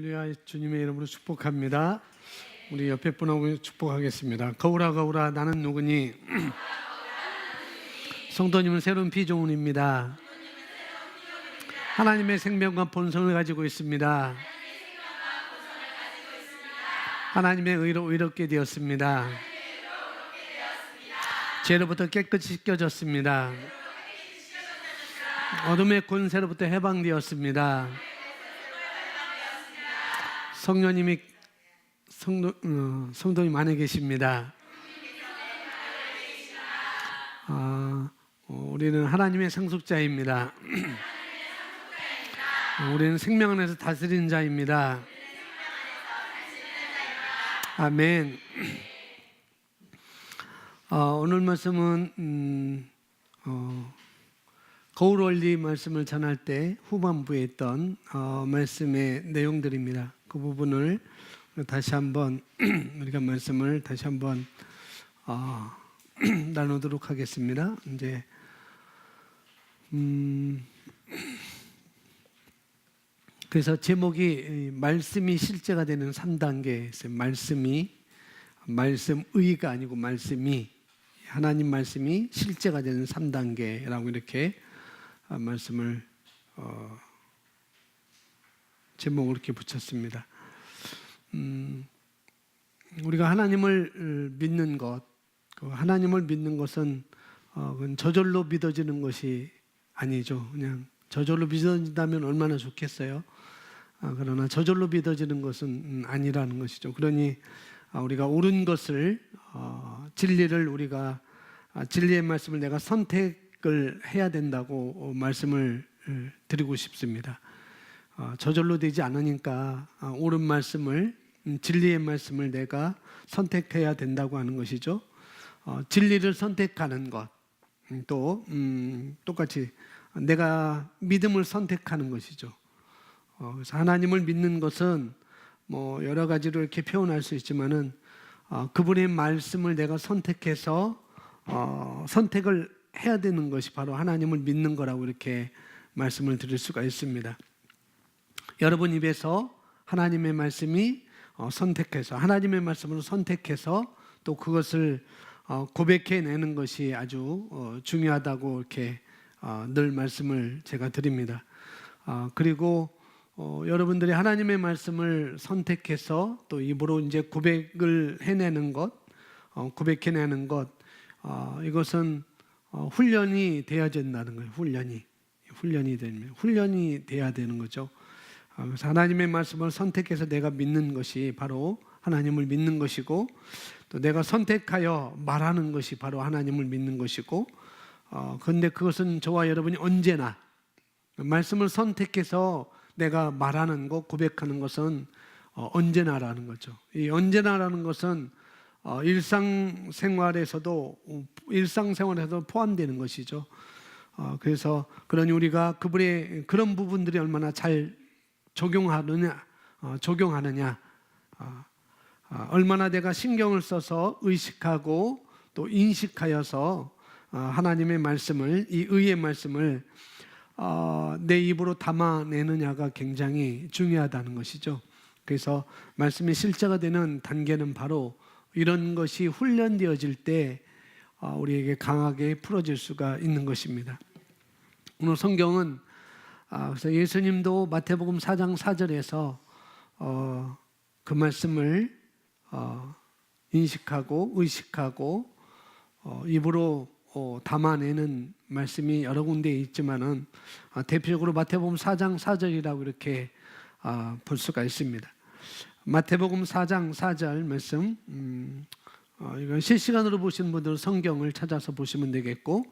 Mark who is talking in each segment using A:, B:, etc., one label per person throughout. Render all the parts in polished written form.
A: 할렐루야. 주님의 이름으로 축복합니다. 우리 옆에 분하고 축복하겠습니다. 거울아 거울아 나는 누구니? 성도님은 새로운 피조물입니다. 하나님의 생명과 본성을 가지고 있습니다. 하나님의 의로 의롭게 되었습니다. 죄로부터 깨끗이 씻겨졌습니다. 어둠의 권세로부터 해방되었습니다. 성령님이 성도님 안에 계십니다. 우리는 하나님의 상속자입니다. 우리는 생명 안에서 다스리는 자입니다. 아멘. 오늘 말씀은 거울 원리 말씀을 전할 때 후반부에 있던 말씀의 내용들입니다. 그 부분을 다시 한번 우리가 말씀을 다시 한번 나누도록 하겠습니다. 이제 그래서 제목이 말씀이 실제가 되는 3단계. 말씀의가 아니고 말씀이, 하나님 말씀이 실제가 되는 3단계라고 이렇게 말씀을 제목을 이렇게 붙였습니다. 우리가 하나님을 믿는 것, 하나님을 믿는 것은 그건 저절로 믿어지는 것이 아니죠. 그냥 저절로 믿어진다면 얼마나 좋겠어요. 그러나 저절로 믿어지는 것은 아니라는 것이죠. 그러니 우리가 옳은 것을, 진리를 우리가 진리의 말씀을 내가 선택을 해야 된다고 말씀을 드리고 싶습니다. 저절로 되지 않으니까 옳은 말씀을, 진리의 말씀을 내가 선택해야 된다고 하는 것이죠. 진리를 선택하는 것, 또 똑같이 내가 믿음을 선택하는 것이죠. 그래서 하나님을 믿는 것은 뭐 여러 가지로 이렇게 표현할 수 있지만은 그분의 말씀을 내가 선택해서 선택을 해야 되는 것이 바로 하나님을 믿는 거라고 이렇게 말씀을 드릴 수가 있습니다. 여러분 입에서 하나님의 말씀이 선택해서, 하나님의 말씀으로 선택해서 또 그것을 고백해내는 것이 아주 중요하다고 이렇게 늘 말씀을 제가 드립니다. 그리고 여러분들이 하나님의 말씀을 선택해서 또 입으로 이제 고백을 해내는 것, 고백해내는 것, 이것은 훈련이 되어야 된다는 거예요. 훈련이 돼야 되는 거죠. 그래서 하나님의 말씀을 선택해서 내가 믿는 것이 바로 하나님을 믿는 것이고, 또 내가 선택하여 말하는 것이 바로 하나님을 믿는 것이고, 그런데 그것은 저와 여러분이 언제나 말씀을 선택해서 내가 말하는 것, 고백하는 것은 언제나라는 거죠. 이 언제나라는 것은 일상생활에서도 포함되는 것이죠. 그래서 그러니 우리가 그분의 그런 부분들이 얼마나 잘 적용하느냐, 얼마나 내가 신경을 써서 의식하고 또 인식하여서 하나님의 말씀을, 이 의의 말씀을 내 입으로 담아내느냐가 굉장히 중요하다는 것이죠. 그래서 말씀이 실제가 되는 단계는 바로 이런 것이 훈련되어질 때 우리에게 강하게 풀어질 수가 있는 것입니다. 오늘 성경은 그래서 예수님도 마태복음 4장 4절에서 그 말씀을 인식하고 의식하고 입으로 담아내는 말씀이 여러 군데에 있지만은 대표적으로 마태복음 4장 4절이라고 이렇게 볼 수가 있습니다. 마태복음 4장 4절 말씀, 이건 실시간으로 보시는 분들은 성경을 찾아서 보시면 되겠고,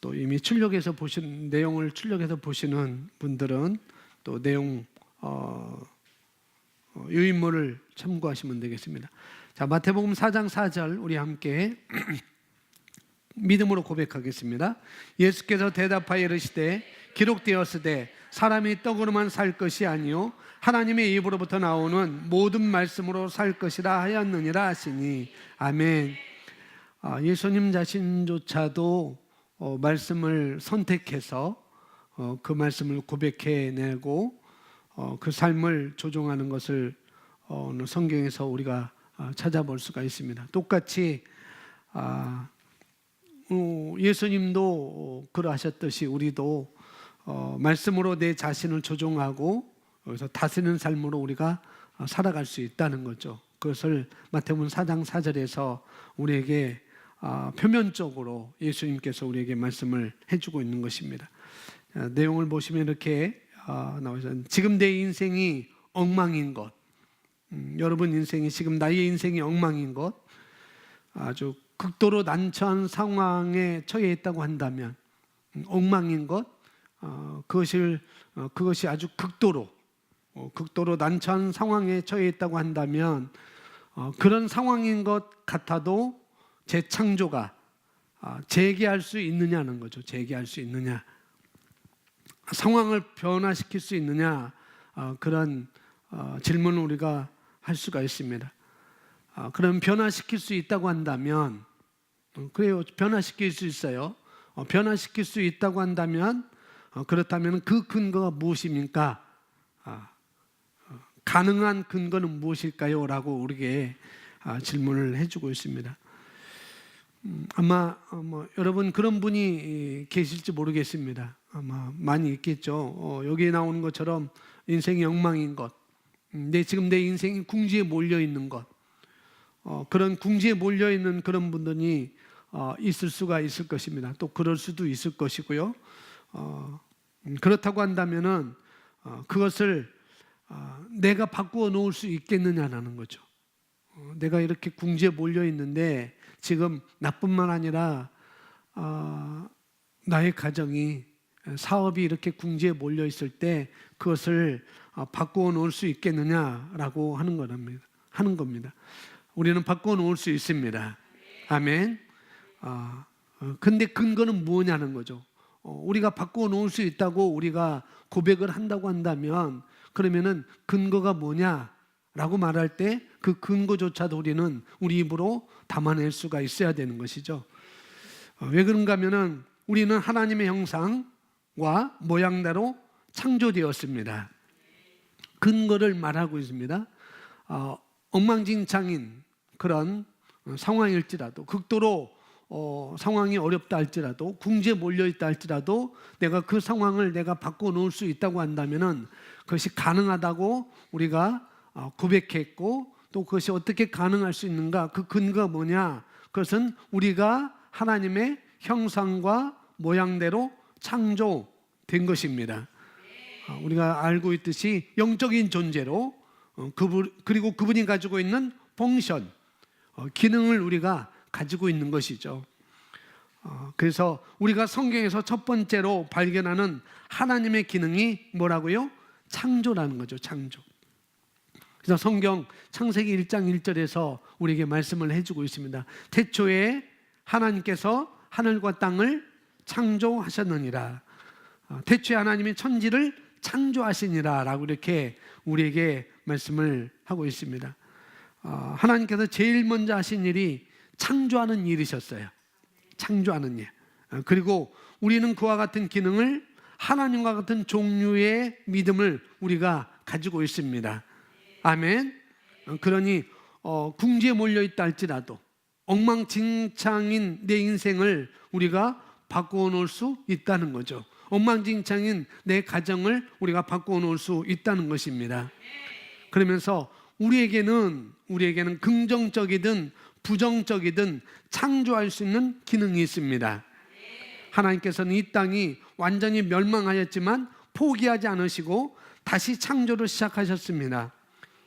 A: 또 이미 출력해서 보신 내용을 출력해서 보시는 분들은 또 내용 유인물을 참고하시면 되겠습니다. 자, 마태복음 4장 4절 우리 함께 믿음으로 고백하겠습니다. 예수께서 대답하여 이르시되 기록되었으되 사람이 떡으로만 살 것이 아니요 하나님의 입으로부터 나오는 모든 말씀으로 살 것이라 하였느니라 하시니 아멘. 예수님 자신조차도 말씀을 선택해서 그 말씀을 고백해내고 그 삶을 조종하는 것을 성경에서 우리가 찾아볼 수가 있습니다. 똑같이 예수님도 그러하셨듯이 우리도 말씀으로 내 자신을 조종하고 여기서 다스리는 삶으로 우리가 살아갈 수 있다는 거죠. 그것을 마태복음 4장 4절에서 우리에게 표면적으로 예수님께서 우리에게 말씀을 해주고 있는 것입니다. 내용을 보시면 이렇게 나와 있어요. 지금 내 인생이 엉망인 것, 여러분 인생이 지금 나의 인생이 엉망인 것, 아주 극도로 난처한 상황에 처해 있다고 한다면 엉망인 것, 그것이 아주 극도로 난처한 상황에 처해 있다고 한다면 그런 상황인 것 같아도 재창조가 재개할 수 있느냐는 거죠. 재개할 수 있느냐, 상황을 변화시킬 수 있느냐, 그런 질문을 우리가 할 수가 있습니다. 그럼 변화시킬 수 있다고 한다면, 그래요, 변화시킬 수 있어요. 변화시킬 수 있다고 한다면, 그렇다면 그 근거가 무엇입니까? 가능한 근거는 무엇일까요? 라고 우리에게 질문을 해주고 있습니다. 아마 여러분 그런 분이 계실지 모르겠습니다. 아마 많이 있겠죠. 여기에 나오는 것처럼 인생이 엉망인 것, 지금 내 인생이 궁지에 몰려 있는 것, 그런 궁지에 몰려 있는 그런 분들이 있을 수가 있을 것입니다. 또 그럴 수도 있을 것이고요. 그렇다고 한다면은 그것을 내가 바꾸어 놓을 수 있겠느냐라는 거죠. 내가 이렇게 궁지에 몰려 있는데 지금 나뿐만 아니라 나의 가정이, 사업이 이렇게 궁지에 몰려 있을 때 그것을 바꾸어 놓을 수 있겠느냐라고 하는 겁니다. 우리는 바꾸어 놓을 수 있습니다. 아멘. 근데 근거는 뭐냐는 거죠. 우리가 바꾸어 놓을 수 있다고 우리가 고백을 한다고 한다면 그러면은 근거가 뭐냐라고 말할 때 그 근거조차도 우리는 우리 입으로 담아낼 수가 있어야 되는 것이죠. 왜 그런가 하면은 우리는 하나님의 형상과 모양대로 창조되었습니다. 근거를 말하고 있습니다. 엉망진창인 그런 상황일지라도, 극도로 상황이 어렵다 할지라도, 궁지에 몰려있다 할지라도 내가 그 상황을 내가 바꿔 놓을 수 있다고 한다면은 그것이 가능하다고 우리가 고백했고, 또 그것이 어떻게 가능할 수 있는가, 그 근거가 뭐냐, 그것은 우리가 하나님의 형상과 모양대로 창조된 것입니다. 우리가 알고 있듯이 영적인 존재로 그리고 그분이 가지고 있는 펑션, 기능을 우리가 가지고 있는 것이죠. 그래서 우리가 성경에서 첫 번째로 발견하는 하나님의 기능이 뭐라고요? 창조라는 거죠. 창조. 그래서 성경 창세기 1장 1절에서 우리에게 말씀을 해주고 있습니다. 태초에 하나님께서 하늘과 땅을 창조하셨느니라. 태초에 하나님이 천지를 창조하시니라 라고 이렇게 우리에게 말씀을 하고 있습니다. 하나님께서 제일 먼저 하신 일이 창조하는 일이셨어요. 창조하는 일. 그리고 우리는 그와 같은 기능을, 하나님과 같은 종류의 믿음을 우리가 가지고 있습니다. 아멘. 그러니 궁지에 몰려있다 할지라도, 엉망진창인 내 인생을 우리가 바꾸어 놓을 수 있다는 거죠. 엉망진창인 내 가정을 우리가 바꾸어 놓을 수 있다는 것입니다. 그러면서 우리에게는 긍정적이든 부정적이든 창조할 수 있는 기능이 있습니다. 하나님께서는 이 땅이 완전히 멸망하였지만 포기하지 않으시고 다시 창조를 시작하셨습니다.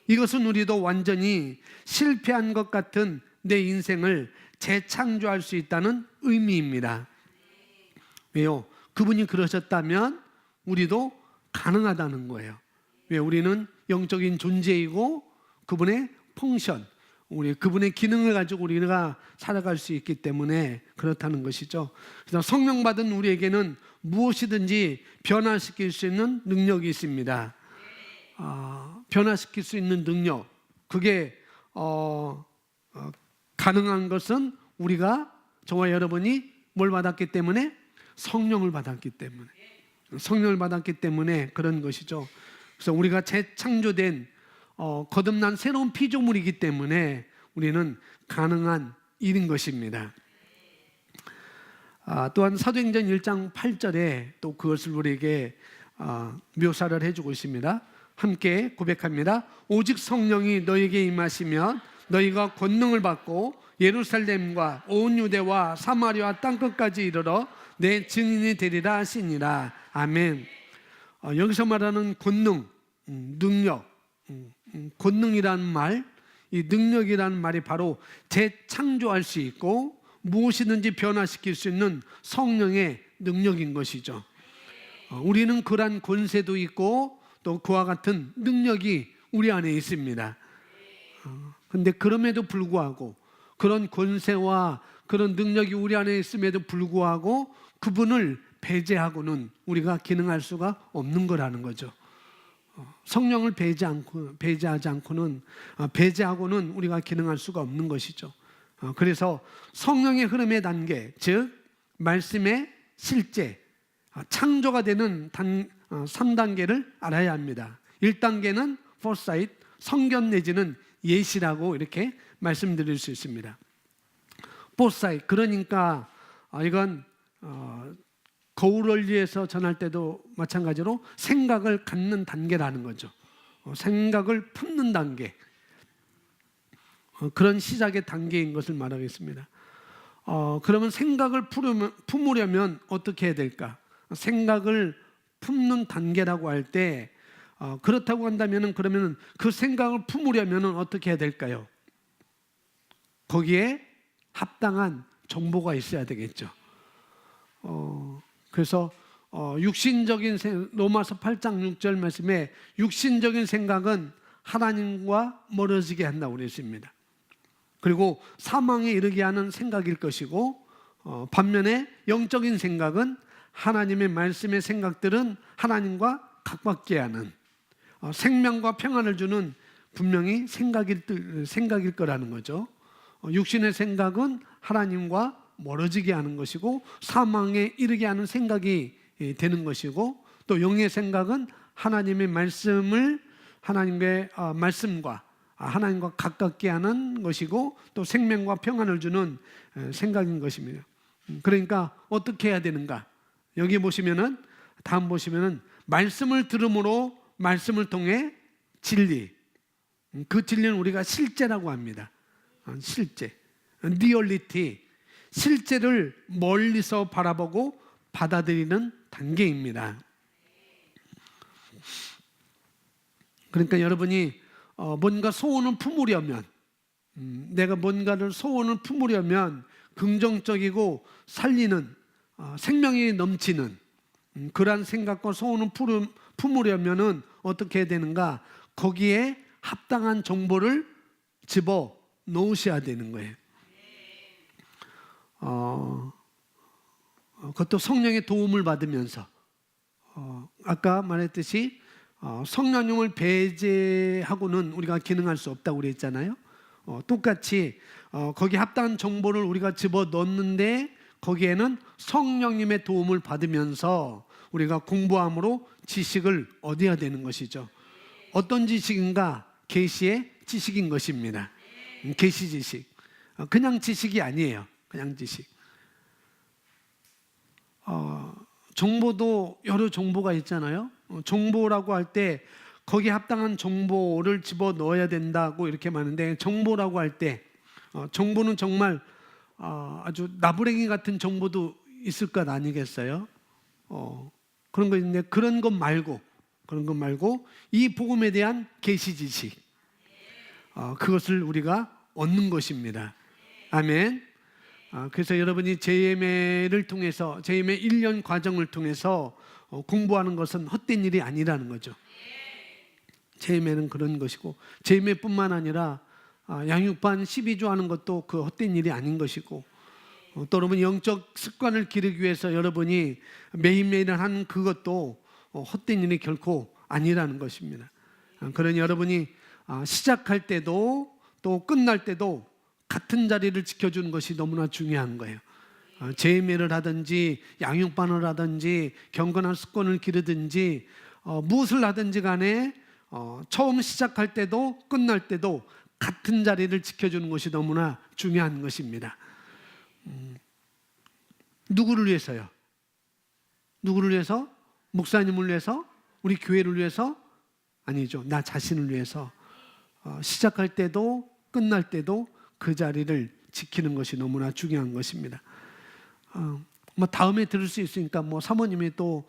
A: 이것은 우리도 완전히 실패한 것 같은 내 인생을 재창조할 수 있다는 의미입니다. 왜요? 그분이 그러셨다면 우리도 가능하다는 거예요. 왜? 우리는 영적인 존재이고 그분의 펑션, 그분의 기능을 가지고 우리가 살아갈 수 있기 때문에 그렇다는 것이죠. 그래서 성령 받은 우리에게는 무엇이든지 변화시킬 수 있는 능력이 있습니다. 변화시킬 수 있는 능력, 그게 가능한 것은 우리가, 저와 여러분이 뭘 받았기 때문에? 성령을 받았기 때문에. 성령을 받았기 때문에 그런 것이죠. 그래서 우리가 재창조된 거듭난 새로운 피조물이기 때문에 우리는 가능한 일인 것입니다. 또한 사도행전 1장 8절에 또 그것을 우리에게 묘사를 해주고 있습니다. 함께 고백합니다. 오직 성령이 너에게 임하시면 너희가 권능을 받고 예루살렘과 온 유대와 사마리아 땅끝까지 이르러 내 증인이 되리라 하시니라. 아멘. 여기서 말하는 권능, 능력, 권능이라는 말, 이 능력이라는 말이 바로 재창조할 수 있고 무엇이든지 변화시킬 수 있는 성령의 능력인 것이죠. 우리는 그러한 권세도 있고 또 그와 같은 능력이 우리 안에 있습니다. 그런데 그럼에도 불구하고, 그런 권세와 그런 능력이 우리 안에 있음에도 불구하고 그분을 배제하고는 우리가 기능할 수가 없는 거라는 거죠. 성령을 배제하고는 우리가 기능할 수가 없는 것이죠. 그래서 성령의 흐름의 단계, 즉 말씀의 실제, 창조가 되는 3단계를 알아야 합니다. 1단계는 foresight, 성견 내지는 예시라고 이렇게 말씀드릴 수 있습니다. foresight, 그러니까 이건 거울원리에서 전할 때도 마찬가지로 생각을 갖는 단계라는 거죠. 생각을 품는 단계, 그런 시작의 단계인 것을 말하겠습니다. 그러면 생각을 품으려면 어떻게 해야 될까? 생각을 품는 단계라고 할 때, 그렇다고 한다면 그러면 그 생각을 품으려면 어떻게 해야 될까요? 거기에 합당한 정보가 있어야 되겠죠. 그래서 육신적인 로마서 8장 6절 말씀에 육신적인 생각은 하나님과 멀어지게 한다고 그랬습니다. 그리고 사망에 이르게 하는 생각일 것이고, 반면에 영적인 생각은 하나님의 말씀의 생각들은 하나님과 가깝게 하는, 생명과 평안을 주는 분명히 생각일 거라는 거죠. 육신의 생각은 하나님과 멀어지게 하는 것이고 사망에 이르게 하는 생각이 되는 것이고, 또 영의 생각은 하나님의 말씀을 말씀과 하나님과 가깝게 하는 것이고 또 생명과 평안을 주는 생각인 것입니다. 그러니까 어떻게 해야 되는가? 여기 보시면은, 다음 보시면은 말씀을 들음으로 말씀을 통해 진리, 그 진리는 우리가 실제라고 합니다. 실제, 리얼리티, 실제를 멀리서 바라보고 받아들이는 단계입니다. 그러니까 여러분이 뭔가 소원을 품으려면, 내가 뭔가를 소원을 품으려면 긍정적이고 살리는, 생명이 넘치는 그러한 생각과 소원을 품으려면 어떻게 해야 되는가? 거기에 합당한 정보를 집어 넣으셔야 되는 거예요. 그것도 성령의 도움을 받으면서, 아까 말했듯이 성령님을 배제하고는 우리가 기능할 수 없다고 그랬잖아요. 똑같이 거기에 합당한 정보를 우리가 집어 넣는데 거기에는 성령님의 도움을 받으면서 우리가 공부함으로 지식을 얻어야 되는 것이죠. 어떤 지식인가? 계시의 지식인 것입니다. 계시 지식, 그냥 지식이 아니에요. 그냥 지식. 정보도 여러 정보가 있잖아요. 정보라고 할 때 거기에 합당한 정보를 집어 넣어야 된다고 이렇게 말하는데, 정보라고 할 때 정보는 정말 아주 나부랭이 같은 정보도 있을 것 아니겠어요? 그런 거 있는데 그런 것 말고 이 복음에 대한 계시 지식, 그것을 우리가 얻는 것입니다. 아멘. 그래서 여러분이 JMA를 통해서, JMA 1년 과정을 통해서 공부하는 것은 헛된 일이 아니라는 거죠. 재임에는 그런 것이고, 재임에뿐만 아니라 양육반 12주 하는 것도 그 헛된 일이 아닌 것이고, 또 여러분 영적 습관을 기르기 위해서 여러분이 매일매일 하는 그것도 헛된 일이 결코 아니라는 것입니다. 그러니 여러분이 시작할 때도 또 끝날 때도 같은 자리를 지켜주는 것이 너무나 중요한 거예요. 재임회를 하든지 양육반을 하든지 경건한 습관을 기르든지 무엇을 하든지 간에 처음 시작할 때도 끝날 때도 같은 자리를 지켜주는 것이 너무나 중요한 것입니다. 누구를 위해서요? 누구를 위해서? 목사님을 위해서? 우리 교회를 위해서? 아니죠. 나 자신을 위해서 시작할 때도 끝날 때도 그 자리를 지키는 것이 너무나 중요한 것입니다. 다음에 들을 수 있으니까 사모님이 또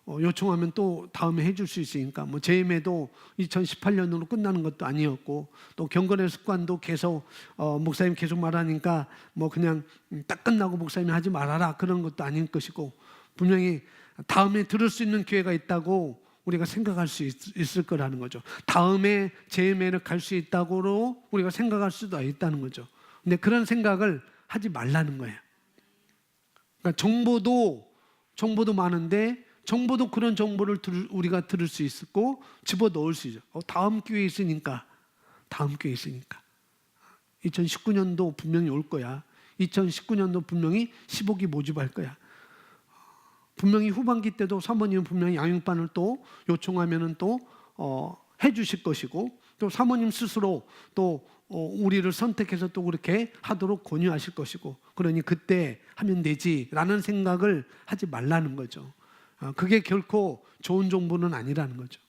A: 요청하면 또 다음에 해줄 수 있으니까 재임에도 2018년으로 끝나는 것도 아니었고, 또 경건의 습관도 계속 목사님 계속 말하니까 그냥 딱 끝나고 목사님이 하지 말아라 그런 것도 아닐 것이고, 분명히 다음에 들을 수 있는 기회가 있다고 우리가 생각할 수 있을 거라는 거죠. 다음에 재임에를 갈 수 있다고 우리가 생각할 수도 있다는 거죠. 근데 그런 생각을 하지 말라는 거예요. 그러니까 정보도 많은데, 정보도 그런 정보를 우리가 들을 수 있고 집어넣을 수 있죠. 다음 기회에 있으니까 2019년도 분명히 올 거야. 2019년도 분명히 15기 모집할 거야. 분명히 후반기 때도 사모님은 분명히 양육반을 또 요청하면은 또 해주실 것이고, 또 사모님 스스로 또 우리를 선택해서 또 그렇게 하도록 권유하실 것이고, 그러니 그때 하면 되지라는 생각을 하지 말라는 거죠. 그게 결코 좋은 정보는 아니라는 거죠.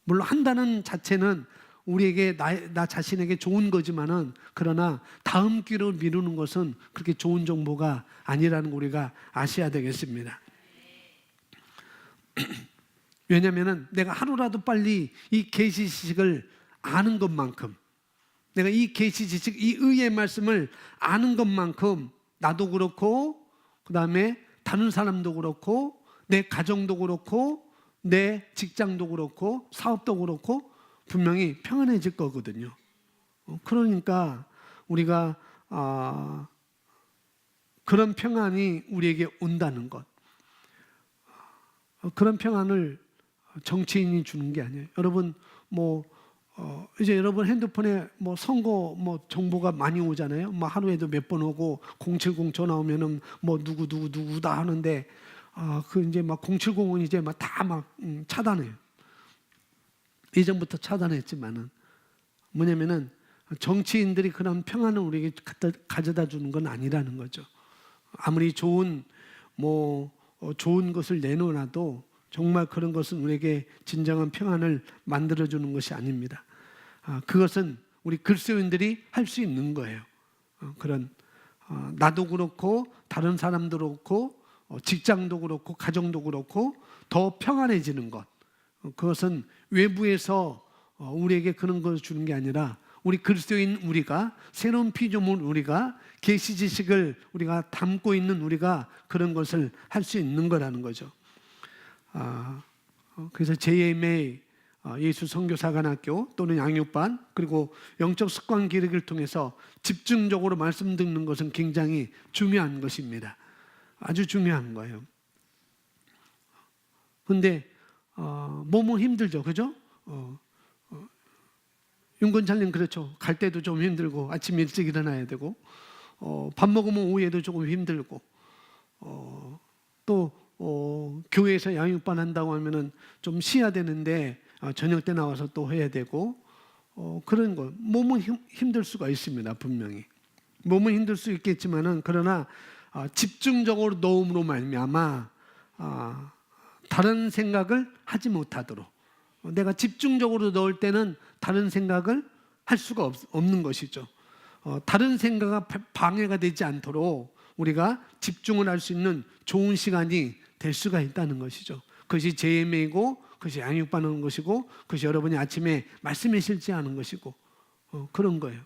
A: 물론 한다는 자체는 우리에게 나 자신에게 좋은 거지만은, 그러나 다음 기회를 미루는 것은 그렇게 좋은 정보가 아니라는 거 우리가 아셔야 되겠습니다. 왜냐하면 내가 하루라도 빨리 이 계시 지식을 아는 것만큼, 내가 이 계시 지식, 이 의의 말씀을 아는 것만큼 나도 그렇고, 그 다음에 다른 사람도 그렇고, 내 가정도 그렇고, 내 직장도 그렇고, 사업도 그렇고 분명히 평안해질 거거든요. 그러니까 우리가 그런 평안이 우리에게 온다는 것, 그런 평안을 정치인이 주는 게 아니에요. 여러분 이제 여러분 핸드폰에 선거 정보가 많이 오잖아요. 하루에도 몇 번 오고 070 전화 오면은 누구다 하는데, 그 이제 070은 이제 다 차단해요. 예전부터 차단했지만은 뭐냐면은 정치인들이 그런 평안을 우리에게 가져다 주는 건 아니라는 거죠. 아무리 좋은 것을 내놓아도 정말 그런 것은 우리에게 진정한 평안을 만들어주는 것이 아닙니다. 그것은 우리 그리스도인들이 할 수 있는 거예요. 그런 나도 그렇고 다른 사람도 그렇고 직장도 그렇고 가정도 그렇고 더 평안해지는 것, 그것은 외부에서 우리에게 그런 것을 주는 게 아니라 우리 그리스도인 우리가, 새로운 피조물 우리가, 계시 지식을 우리가 담고 있는 우리가 그런 것을 할 수 있는 거라는 거죠. 그래서 JMA 예수 선교사관학교 또는 양육반, 그리고 영적 습관 기르기를 통해서 집중적으로 말씀 듣는 것은 굉장히 중요한 것입니다. 아주 중요한 거예요. 근데 몸은 힘들죠, 그죠? 윤건찬님 그렇죠. 갈 때도 좀 힘들고 아침 일찍 일어나야 되고, 밥 먹으면 오후에도 조금 힘들고, 또 교회에서 양육반 한다고 하면은 좀 쉬어야 되는데 저녁 때 나와서 또 해야 되고, 그런 거 몸은 힘들 수가 있습니다. 분명히 몸은 힘들 수 있겠지만은, 그러나 집중적으로 넣음으로 말미암아 다른 생각을 하지 못하도록, 내가 집중적으로 넣을 때는 다른 생각을 할 수가 없는 것이죠. 다른 생각이 방해가 되지 않도록 우리가 집중을 할 수 있는 좋은 시간이 될 수가 있다는 것이죠. 그것이 JMA이고, 그것이 양육반하는 것이고, 그것이 여러분이 아침에 말씀에 실제하는 것이고, 그런 거예요.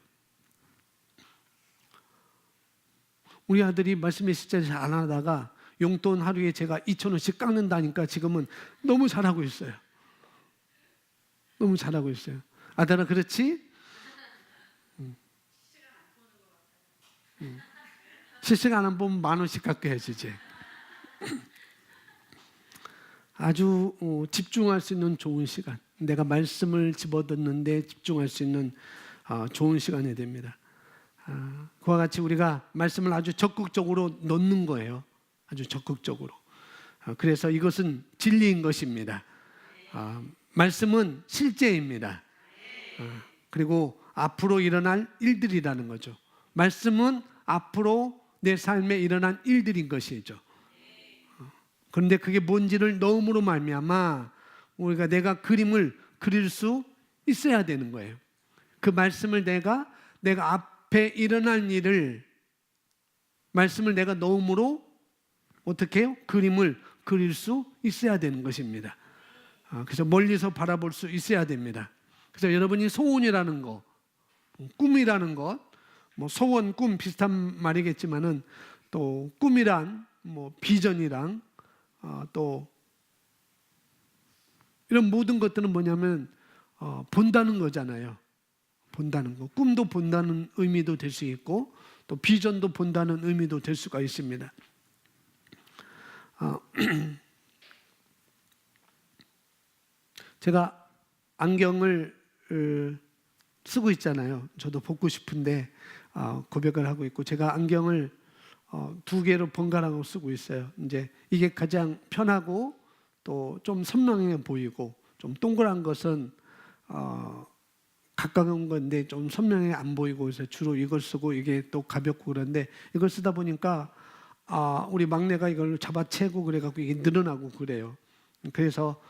A: 우리 아들이 말씀에 실제 잘 안 하다가 용돈 하루에 제가 2,000원씩 깎는다니까 지금은 너무 잘하고 있어요. 너무 잘하고 있어요. 아들아, 그렇지? 실시간 안 보면 10,000원씩 갖게 해주지. 아주 집중할 수 있는 좋은 시간, 내가 말씀을 집어듣는데 집중할 수 있는 좋은 시간이 됩니다. 그와 같이 우리가 말씀을 아주 적극적으로 넣는 거예요. 아주 적극적으로. 그래서 이것은 진리인 것입니다. 말씀은 실제입니다. 그리고 앞으로 일어날 일들이라는 거죠. 말씀은 앞으로 내 삶에 일어난 일들인 것이죠. 그런데 그게 뭔지를 넣음으로 말미암아 우리가 내가 그림을 그릴 수 있어야 되는 거예요. 그 말씀을 내가 앞에 일어날 일을 말씀을 내가 넣음으로 어떻게 해요? 그림을 그릴 수 있어야 되는 것입니다. 그래서 멀리서 바라볼 수 있어야 됩니다. 그래서 여러분이 소원이라는 것, 꿈이라는 것, 뭐 소원, 꿈 비슷한 말이겠지만은 또 꿈이란 뭐 비전이랑 또 이런 모든 것들은 뭐냐면 본다는 거잖아요. 본다는 거. 꿈도 본다는 의미도 될 수 있고 또 비전도 본다는 의미도 될 수가 있습니다. 제가 안경을 쓰고 있잖아요. 저도 벗고 싶은데 고백을 하고 있고, 제가 안경을 2개로 번갈아가고 쓰고 있어요. 이제 이게 가장 편하고 또 좀 선명해 보이고, 좀 동그란 것은 가까운 건데 좀 선명해 안 보이고, 그래서 주로 이걸 쓰고, 이게 또 가볍고 그런데 이걸 쓰다 보니까 우리 막내가 이걸 잡아채고 그래갖고 이게 늘어나고 그래요. 그래서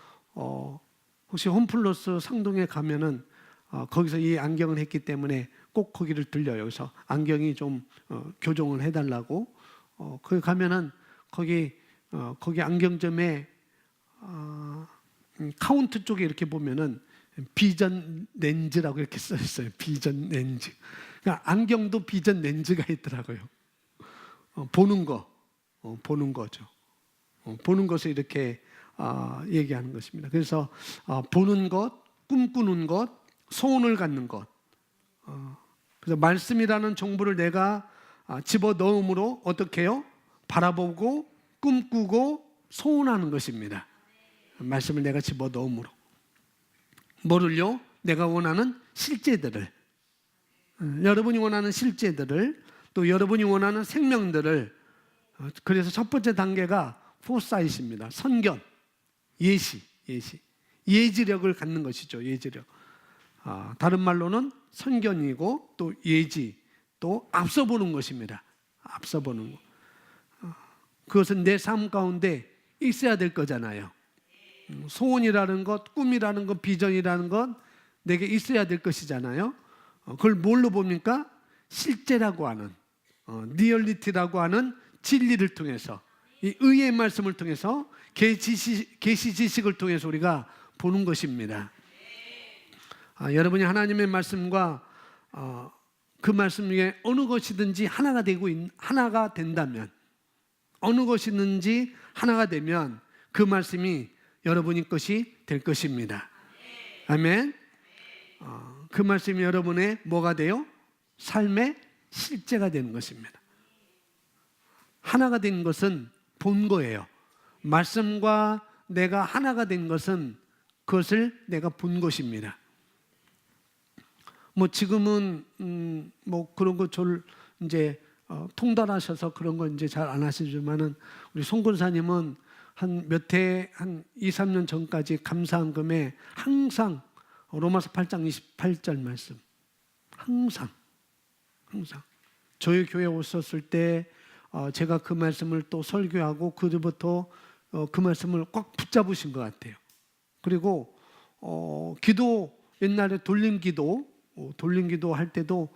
A: 혹시 홈플러스 상동에 가면은 거기서 이 안경을 했기 때문에 꼭 거기를 들려요. 그래서 안경이 좀 교정을 해달라고. 거기 가면은 거기 안경점에 카운트 쪽에 이렇게 보면은 비전 렌즈라고 이렇게 써 있어요. 비전 렌즈. 그러니까 안경도 비전 렌즈가 있더라고요. 보는 거죠. 보는 것을 이렇게 얘기하는 것입니다. 그래서 보는 것, 꿈꾸는 것, 소원을 갖는 것. 그래서 말씀이라는 정보를 내가 집어넣음으로 어떻게 해요? 바라보고 꿈꾸고 소원하는 것입니다. 말씀을 내가 집어넣음으로. 뭐를요? 내가 원하는 실제들을, 여러분이 원하는 실제들을, 또 여러분이 원하는 생명들을. 그래서 첫 번째 단계가 포사이트입니다. 선견, 예지력을 갖는 것이죠. 예지력. 다른 말로는 선견이고 또 예지, 또 앞서 보는 것입니다. 앞서 보는 것. 그것은 내 삶 가운데 있어야 될 거잖아요. 소원이라는 것, 꿈이라는 것, 비전이라는 것 내게 있어야 될 것이잖아요. 그걸 뭘로 봅니까? 실제라고 하는, 리얼리티라고 하는 진리를 통해서, 이 의의 말씀을 통해서, 계시 지식을 통해서 우리가 보는 것입니다. 여러분이 하나님의 말씀과 그 말씀 중에 어느 것이든지 하나가 된다면, 어느 것이든지 하나가 되면 그 말씀이 여러분의 것이 될 것입니다. 아멘. 그 말씀이 여러분의 뭐가 돼요? 삶의 실제가 되는 것입니다. 하나가 된 것은 본 거예요. 말씀과 내가 하나가 된 것은 그것을 내가 본 것입니다. 뭐 지금은 뭐 그런 거 이제 통달하셔서 그런 거 이제 잘 안 하시지만은 우리 송 권사님은 한 2, 3년 전까지 감사한금에 항상 로마서 8장 28절 말씀, 항상 저희 교회 오셨을 때 제가 그 말씀을 또 설교하고 그때부터 그 말씀을 꽉 붙잡으신 것 같아요. 그리고 기도, 옛날에 돌림 기도 할 때도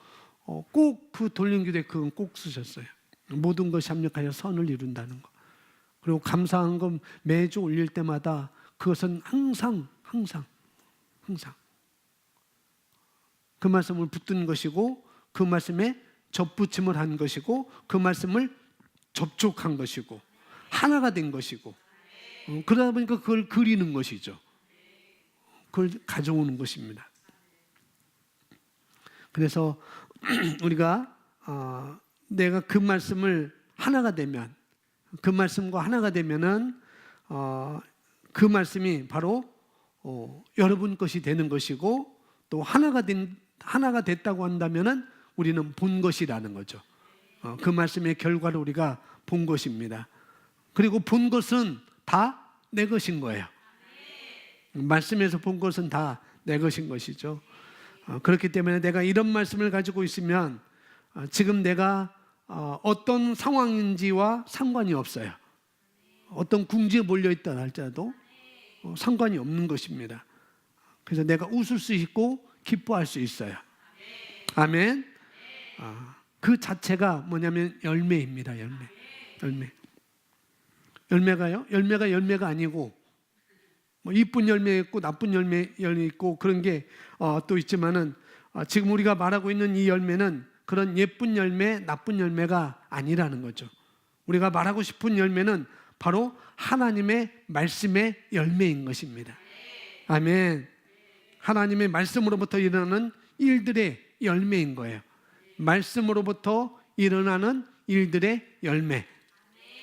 A: 꼭 그 돌림 기도에 그건 꼭 쓰셨어요. 모든 것이 합력하여 선을 이룬다는 거. 그리고 감사한 건 매주 올릴 때마다 그것은 항상 그 말씀을 붙든 것이고, 그 말씀에 접붙임을 한 것이고, 그 말씀을 접촉한 것이고, 하나가 된 것이고, 그러다 보니까 그걸 그리는 것이죠. 그걸 가져오는 것입니다. 그래서 우리가 내가 그 말씀을 하나가 되면, 그 말씀과 하나가 되면은 그 말씀이 바로 여러분 것이 되는 것이고, 또 하나가 됐다고 한다면은 우리는 본 것이라는 거죠. 그 말씀의 결과를 우리가 본 것입니다. 그리고 본 것은 다 내 것인 거예요. 말씀에서 본 것은 다 내 것인 것이죠. 그렇기 때문에 내가 이런 말씀을 가지고 있으면 지금 내가 어떤 상황인지와 상관이 없어요. 어떤 궁지에 몰려있다 할지라도 상관이 없는 것입니다. 그래서 내가 웃을 수 있고 기뻐할 수 있어요. 아멘. 그 자체가 뭐냐면 열매입니다. 열매. 열매가요? 열매가 열매가 아니고, 뭐 이쁜 열매 있고 나쁜 열매 있고 그런 게 또 있지만은, 지금 우리가 말하고 있는 이 열매는 그런 예쁜 열매, 나쁜 열매가 아니라는 거죠. 우리가 말하고 싶은 열매는 바로 하나님의 말씀의 열매인 것입니다. 아멘. 하나님의 말씀으로부터 일어나는 일들의 열매인 거예요. 말씀으로부터 일어나는 일들의 열매.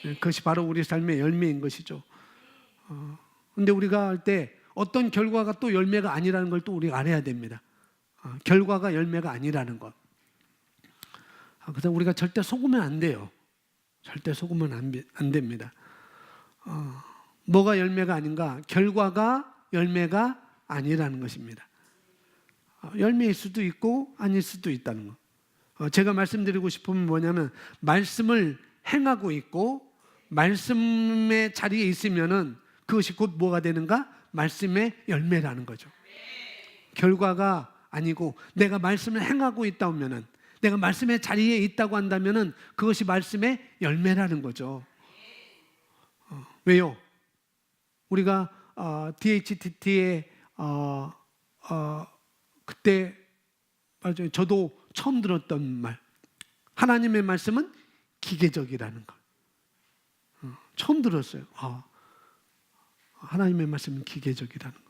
A: 그것이 바로 우리 삶의 열매인 것이죠. 근데 우리가 할 때 어떤 결과가 또 열매가 아니라는 걸 또 우리가 알아야 됩니다. 결과가 열매가 아니라는 것. 그래서 우리가 절대 속으면 안 돼요. 절대 속으면 안 됩니다. 뭐가 열매가 아닌가? 결과가 열매가 아니라는 것입니다. 열매일 수도 있고 아닐 수도 있다는 것. 제가 말씀드리고 싶은 건 뭐냐면, 말씀을 행하고 있고 말씀의 자리에 있으면은 그것이 곧 뭐가 되는가? 말씀의 열매라는 거죠. 결과가 아니고 내가 말씀을 행하고 있다 하면은, 내가 말씀의 자리에 있다고 한다면은 그것이 말씀의 열매라는 거죠. 왜요? 우리가 DHTT에 그때 맞아요. 저도 처음 들었던 말, 하나님의 말씀은 기계적이라는 것. 처음 들었어요. 하나님의 말씀은 기계적이라는 것.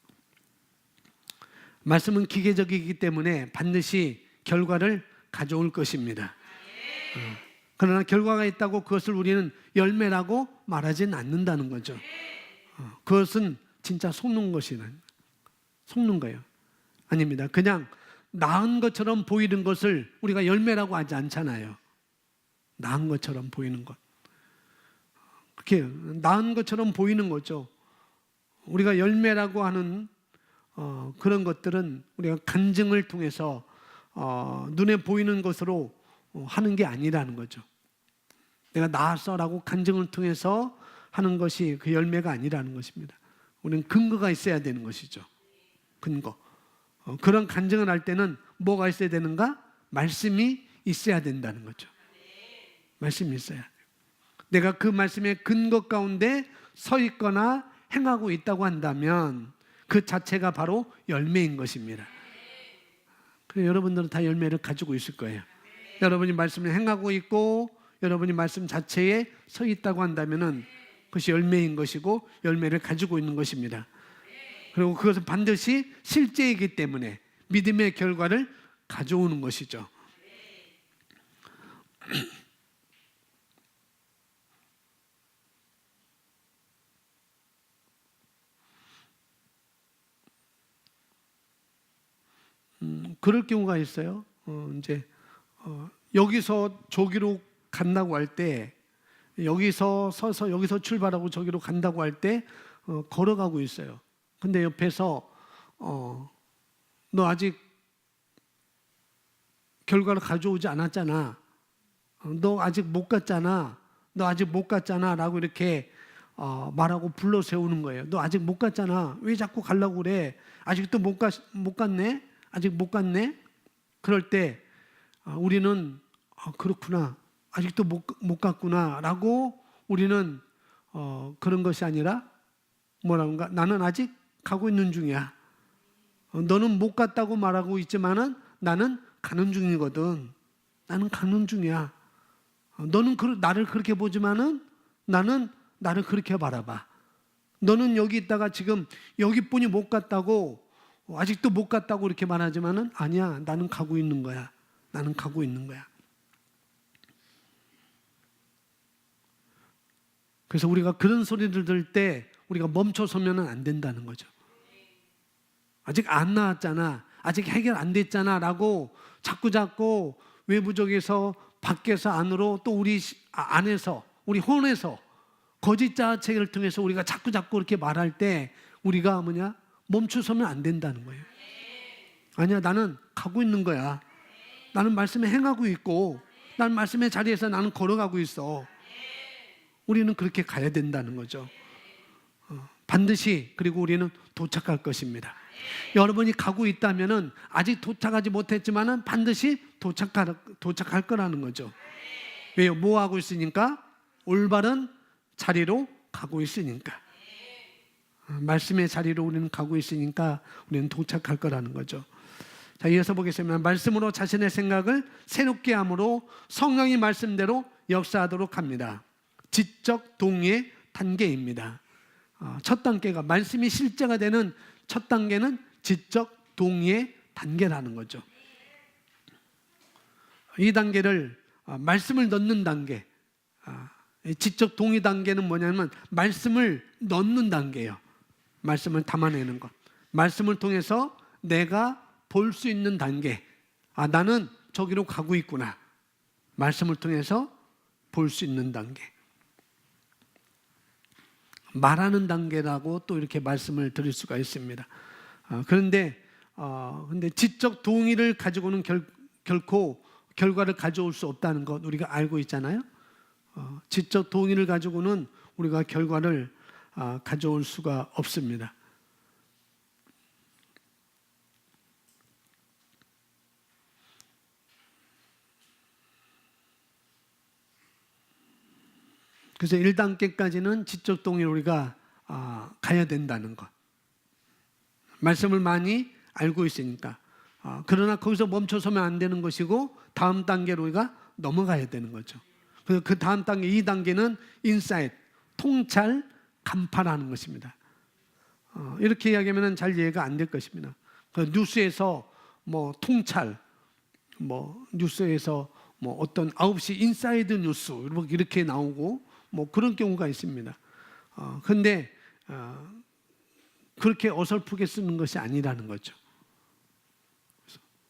A: 말씀은 기계적이기 때문에 반드시 결과를 가져올 것입니다. 그러나 결과가 있다고 그것을 우리는 열매라고 말하지는 않는다는 거죠. 그것은 진짜 속는 거예요. 아닙니다. 그냥 나은 것처럼 보이는 것을 우리가 열매라고 하지 않잖아요. 나은 것처럼 보이는 것. 그렇게 나은 것처럼 보이는 거죠. 우리가 열매라고 하는 그런 것들은 우리가 간증을 통해서 눈에 보이는 것으로 하는 게 아니라는 거죠. 내가 나았어라고 간증을 통해서 하는 것이 그 열매가 아니라는 것입니다. 우리는 근거가 있어야 되는 것이죠. 근거. 그런 간증을 할 때는 뭐가 있어야 되는가? 말씀이 있어야 된다는 거죠. 말씀이 있어야 돼요. 내가 그 말씀의 근거 가운데 서 있거나 행하고 있다고 한다면 그 자체가 바로 열매인 것입니다. 그래서 여러분들은 다 열매를 가지고 있을 거예요. 여러분이 말씀을 행하고 있고 여러분이 말씀 자체에 서 있다고 한다면은 그것이 열매인 것이고 열매를 가지고 있는 것입니다. 그리고 그것은 반드시 실제이기 때문에 믿음의 결과를 가져오는 것이죠. 그럴 경우가 있어요. 여기서 저기로 간다고 할 때, 여기서 서서 여기서 출발하고 저기로 간다고 할 때 걸어가고 있어요. 근데 옆에서 너 아직 결과를 가져오지 않았잖아. 너 아직 못 갔잖아. 너 아직 못 갔잖아. 라고 이렇게 말하고 불러 세우는 거예요. 너 아직 못 갔잖아. 왜 자꾸 가려고 그래? 아직도 못 갔네? 아직 못 갔네? 그럴 때 우리는 그렇구나. 아직도 못 갔구나. 라고 우리는 그런 것이 아니라 뭐라는가? 나는 아직 가고 있는 중이야. 너는 못 갔다고 말하고 있지만은 나는 가는 중이거든. 나는 가는 중이야. 너는 나를 그렇게 보지만은 나는 나를 그렇게 바라봐. 너는 여기 있다가 지금 여기뿐이 못 갔다고 아직도 못 갔다고 이렇게 말하지만은 아니야, 나는 가고 있는 거야. 나는 가고 있는 거야. 그래서 우리가 그런 소리를 들을 때 우리가 멈춰서면 안 된다는 거죠. 아직 안 나왔잖아, 아직 해결 안 됐잖아 라고 자꾸 외부적에서 밖에서 안으로, 또 우리 안에서, 우리 혼에서 거짓 자책을 통해서 우리가 자꾸 이렇게 말할 때 우리가 멈춰서면 안 된다는 거예요. 아니야, 나는 가고 있는 거야. 나는 말씀에 행하고 있고, 나는 말씀의 자리에서 나는 걸어가고 있어. 우리는 그렇게 가야 된다는 거죠. 반드시. 그리고 우리는 도착할 것입니다. 여러분이 가고 있다면은 아직 도착하지 못했지만은 반드시 도착할 거라는 거죠. 왜요? 뭐 하고 있으니까? 올바른 자리로 가고 있으니까. 말씀의 자리로 우리는 가고 있으니까 우리는 도착할 거라는 거죠. 자, 이어서 보겠습니다. 말씀으로 자신의 생각을 새롭게 함으로 성령이 말씀대로 역사하도록 합니다. 지적 동의의 단계입니다. 첫 단계가, 말씀이 실제가 되는 첫 단계는 지적 동의의 단계라는 거죠. 이 단계를 말씀을 넣는 단계, 지적 동의 단계는 뭐냐면 말씀을 넣는 단계예요. 말씀을 담아내는 것, 말씀을 통해서 내가 볼 수 있는 단계. 나는 저기로 가고 있구나. 말씀을 통해서 볼 수 있는 단계. 말하는 단계라고 또 이렇게 말씀을 드릴 수가 있습니다. 그런데 지적 동의를 가지고는 결코 결과를 가져올 수 없다는 것 우리가 알고 있잖아요. 지적 동의를 가지고는 우리가 결과를 가져올 수가 없습니다. 그래서 1단계까지는 지적 동의를 우리가 가야 된다는 것. 말씀을 많이 알고 있으니까. 그러나 거기서 멈춰서면 안 되는 것이고 다음 단계로 우리가 넘어가야 되는 거죠. 그래서 그 다음 단계, 2단계는 인사이트, 통찰, 간파라는 것입니다. 이렇게 이야기하면 잘 이해가 안 될 것입니다. 그 뉴스에서 통찰, 뉴스에서 어떤 9시 인사이드 뉴스 이렇게 나오고 그런 경우가 있습니다. 그런데 그렇게 어설프게 쓰는 것이 아니라는 거죠.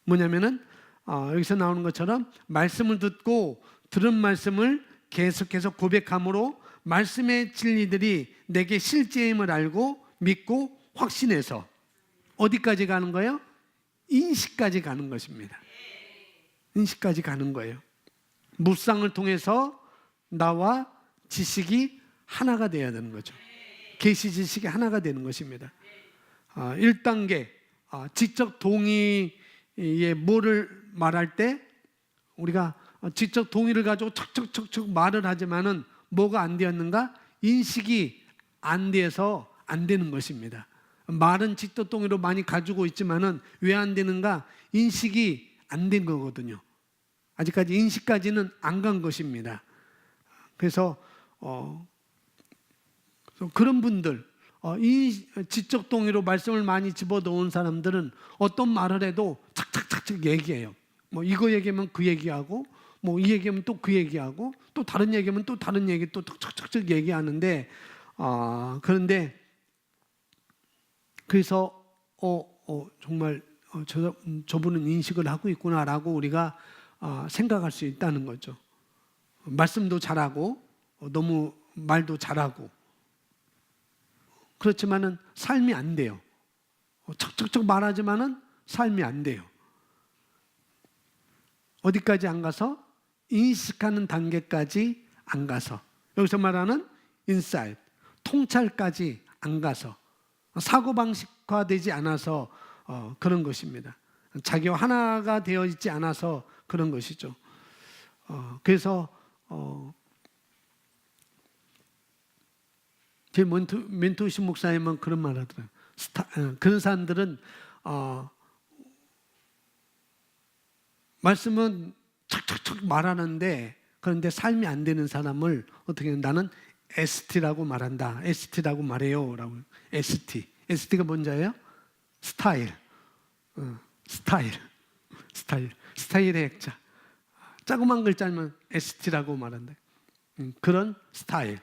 A: 뭐냐면은 여기서 나오는 것처럼 말씀을 듣고 들은 말씀을 계속해서 고백함으로 말씀의 진리들이 내게 실제임을 알고 믿고 확신해서 어디까지 가는 거예요? 인식까지 가는 것입니다. 인식까지 가는 거예요. 묵상을 통해서 나와 지식이 하나가 되어야 되는 거죠. 계시 지식이 하나가 되는 것입니다. 1단계 지적 동의의 뭐를 말할 때 우리가 지적 동의를 가지고 척척척척 말을 하지만은 뭐가 안 되었는가? 인식이 안 돼서 안 되는 것입니다. 말은 지적 동의로 많이 가지고 있지만은 왜 안 되는가? 인식이 안 된 거거든요. 아직까지 인식까지는 안 간 것입니다. 그래서 그런 분들, 이 지적 동의로 말씀을 많이 집어넣은 사람들은 어떤 말을 해도 착착착착 얘기해요. 이거 얘기하면 그 얘기하고, 이 얘기하면 또 그 얘기하고, 또 다른 얘기하면 또 다른 얘기 또 착착착 얘기하는데, 그런데 그래서 정말 저분은 인식을 하고 있구나라고 우리가 생각할 수 있다는 거죠. 말씀도 잘하고 너무 말도 잘하고 그렇지만은 삶이 안 돼요. 척척척 말하지만은 삶이 안 돼요. 어디까지 안 가서? 인식하는 단계까지 안 가서, 여기서 말하는 인사이트, 통찰까지 안 가서, 사고방식화되지 않아서 그런 것입니다. 자기와 하나가 되어 있지 않아서 그런 것이죠. 그래서 제 멘토신 목사님은 그런 말 하더라고요. 그런 사람들은 말씀은 척척척 말하는데 그런데 삶이 안 되는 사람을 어떻게 나는 ST라고 말한다. ST라고 말해요. 라고. ST가 뭔지 아세요? 스타일. 스타일, 스타일의 액자. 조그만 글자면 ST라고 말한다. 그런 스타일.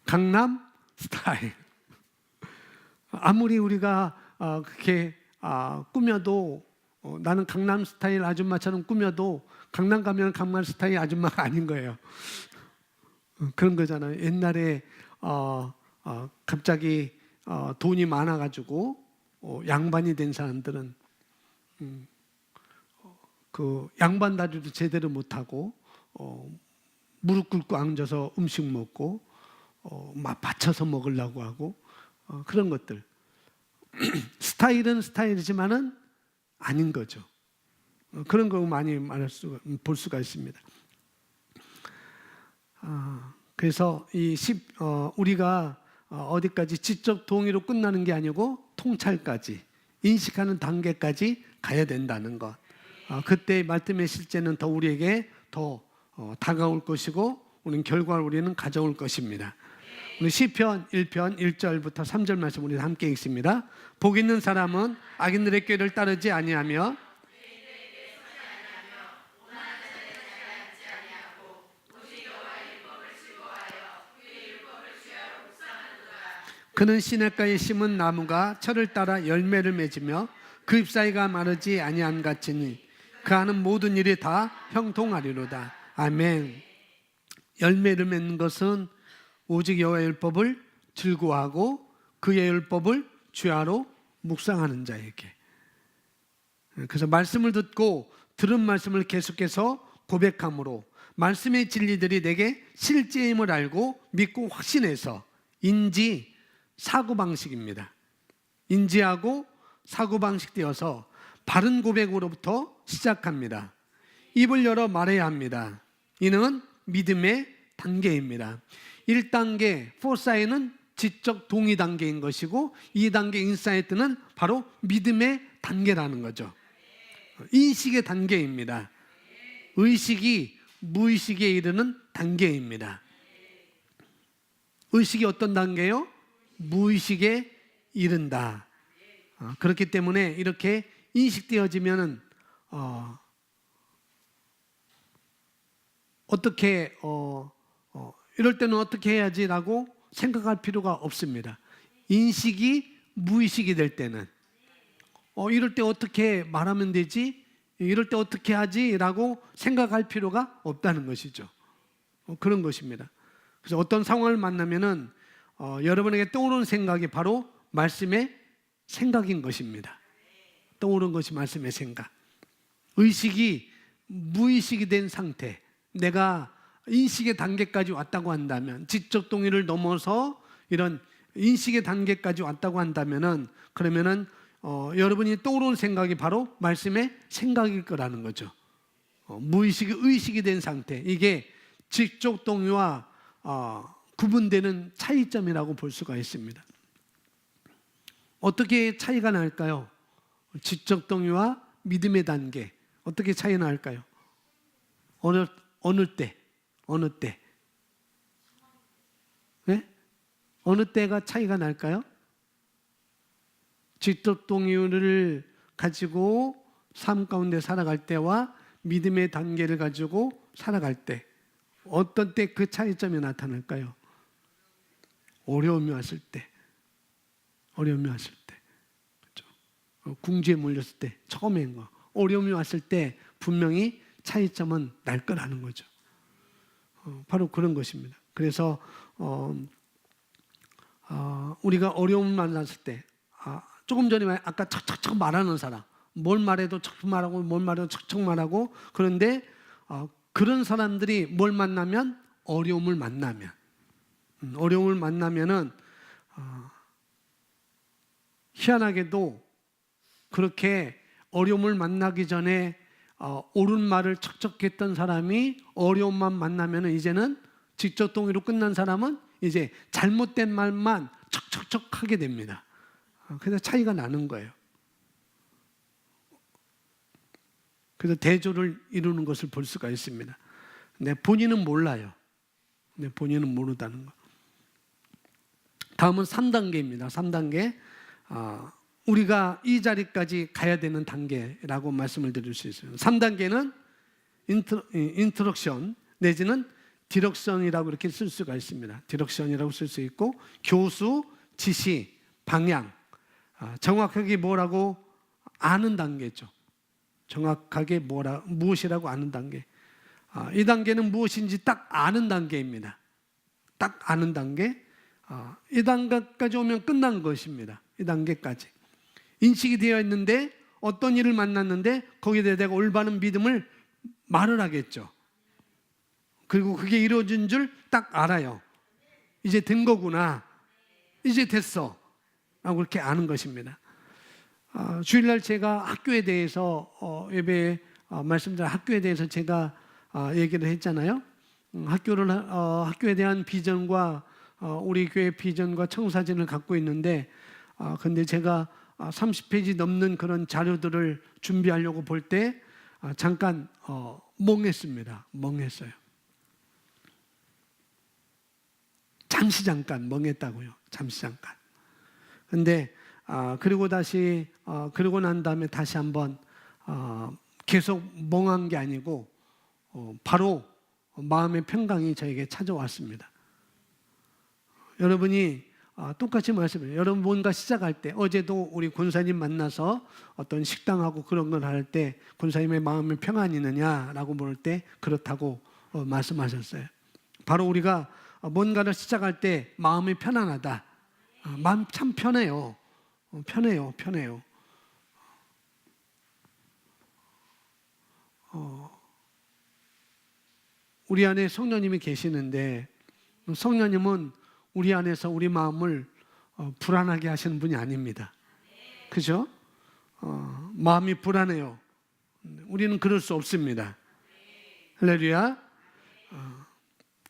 A: 강남 스타일. 아무리 우리가 그렇게 꾸며도 나는 강남 스타일 아줌마처럼 꾸며도 강남 가면 강남 스타일 아줌마가 아닌 거예요. 그런 거잖아요. 옛날에 갑자기 돈이 많아가지고 양반이 된 사람들은 그 양반 다리도 제대로 못하고 무릎 꿇고 앉아서 음식 먹고 막 받쳐서 먹으려고 하고 그런 것들. 스타일은 스타일이지만은 아닌 거죠. 그런 거 많이 볼 수가 있습니다. 그래서 우리가 어디까지 지적 동의로 끝나는 게 아니고 통찰까지 인식하는 단계까지 가야 된다는 것. 그때 말씀의 실제는 더 우리에게 더 다가올 것이고 우리는 결과를 우리는 가져올 것입니다. 우리 시편 1편 1절부터 3절 말씀 우리 함께 읽습니다. 복 있는 사람은 악인들의 꾀를 따르지 아니하며 그는 시냇가에 심은 나무가 철을 따라 열매를 맺으며 그 잎사귀가 마르지 아니한 같으니 그 하는 모든 일이 다 형통하리로다. 아멘. 열매를 맺는 것은 오직 여호와의 율법을 즐거워하고 그의 율법을 주야로 묵상하는 자에게. 그래서 말씀을 듣고 들은 말씀을 계속해서 고백함으로 말씀의 진리들이 내게 실제임을 알고 믿고 확신해서 사고방식입니다. 인지하고 사고방식 되어서 바른 고백으로부터 시작합니다. 입을 열어 말해야 합니다. 이는 믿음의 단계입니다. 1단계 포사이는 지적 동의 단계인 것이고 2단계 인사이트는 바로 믿음의 단계라는 거죠. 인식의 단계입니다. 의식이 무의식에 이르는 단계입니다. 의식이 어떤 단계요? 무의식에 이른다. 그렇기 때문에 이렇게 인식되어지면은 어떻게 이럴 때는 어떻게 해야지라고 생각할 필요가 없습니다. 인식이 무의식이 될 때는 이럴 때 어떻게 말하면 되지? 이럴 때 어떻게 하지라고 생각할 필요가 없다는 것이죠. 그런 것입니다. 그래서 어떤 상황을 만나면은 여러분에게 떠오르는 생각이 바로 말씀의 생각인 것입니다. 떠오르는 것이 말씀의 생각. 의식이 무의식이 된 상태, 내가 인식의 단계까지 왔다고 한다면, 지적 동의를 넘어서 이런 인식의 단계까지 왔다고 한다면은 그러면은 여러분이 떠오르는 생각이 바로 말씀의 생각일 거라는 거죠. 무의식이 의식이 된 상태, 이게 지적 동의와 구분되는 차이점이라고 볼 수가 있습니다. 어떻게 차이가 날까요? 지적 동의와 믿음의 단계 어떻게 차이 날까요? 어느 때? 네? 어느 때가 차이가 날까요? 지적 동의를 가지고 삶 가운데 살아갈 때와 믿음의 단계를 가지고 살아갈 때 어떤 때 그 차이점이 나타날까요? 어려움이 왔을 때, 그렇죠? 궁지에 몰렸을 때, 처음인 거, 어려움이 왔을 때 분명히 차이점은 날 거라는 거죠. 바로 그런 것입니다. 그래서 우리가 어려움을 만났을 때, 조금 전에 아까 척척척 말하는 사람, 뭘 말해도 척척 말하고, 뭘 말해도 척척 말하고, 그런데 그런 사람들이 뭘 만나면 어려움을 만나면은 희한하게도 그렇게 어려움을 만나기 전에 옳은 말을 척척했던 사람이 어려움만 만나면은 이제는 지적 동의로 끝난 사람은 이제 잘못된 말만 척척척 하게 됩니다. 그래서 차이가 나는 거예요. 그래서 대조를 이루는 것을 볼 수가 있습니다. 근데 본인은 몰라요. 근데 본인은 모르다는 거. 다음은 3단계입니다. 3단계. 우리가 이 자리까지 가야 되는 단계라고 말씀을 드릴 수 있어요. 3단계는 인트럭션 내지는 디렉션이라고 이렇게 쓸 수가 있습니다. 디렉션이라고 쓸 수 있고, 교수, 지시, 방향, 정확하게 뭐라고 아는 단계죠. 정확하게 무엇이라고 아는 단계. 이 단계는 무엇인지 딱 아는 단계입니다. 딱 아는 단계. 이 단계까지 오면 끝난 것입니다. 이 단계까지. 인식이 되어 있는데 어떤 일을 만났는데 거기에 대해 내가 올바른 믿음을 말을 하겠죠. 그리고 그게 이루어진 줄 딱 알아요. 이제 된 거구나. 이제 됐어. 라고 그렇게 아는 것입니다. 주일날 제가 학교에 대해서 예배에 말씀드린 학교에 대해서 제가 얘기를 했잖아요. 학교에 대한 비전과 우리 교회 비전과 청사진을 갖고 있는데, 근데 제가 30페이지 넘는 그런 자료들을 준비하려고 볼 때 잠깐 멍했습니다. 멍했어요. 잠시 잠깐 멍했다고요. 잠시 잠깐. 근데 그리고 그러고 난 다음에 다시 한번 계속 멍한 게 아니고 바로 마음의 평강이 저에게 찾아왔습니다. 여러분이 똑같이 말씀해요. 여러분 뭔가 시작할 때, 어제도 우리 권사님 만나서 어떤 식당하고 그런 걸 할 때 권사님의 마음에 평안이 있느냐라고 물을 때 그렇다고 말씀하셨어요. 바로 우리가 뭔가를 시작할 때 마음이 편안하다. 마음 참 편해요. 편해요. 우리 안에 성령님이 계시는데, 성령님은 우리 안에서 우리 마음을 불안하게 하시는 분이 아닙니다. 그죠? 마음이 불안해요. 우리는 그럴 수 없습니다. 할렐루야.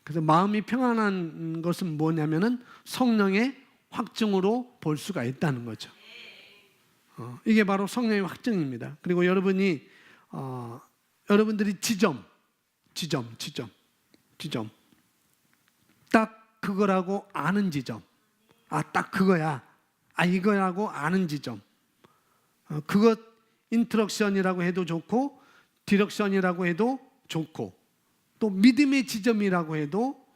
A: 그래서 마음이 평안한 것은 뭐냐면은 성령의 확증으로 볼 수가 있다는 거죠. 이게 바로 성령의 확증입니다. 그리고 여러분들이 지점. 딱 그거라고 아는 지점. 딱 그거야. 이거라고 아는 지점. 그것 인트럭션이라고 해도 좋고, 디렉션이라고 해도 좋고, 또 믿음의 지점이라고 해도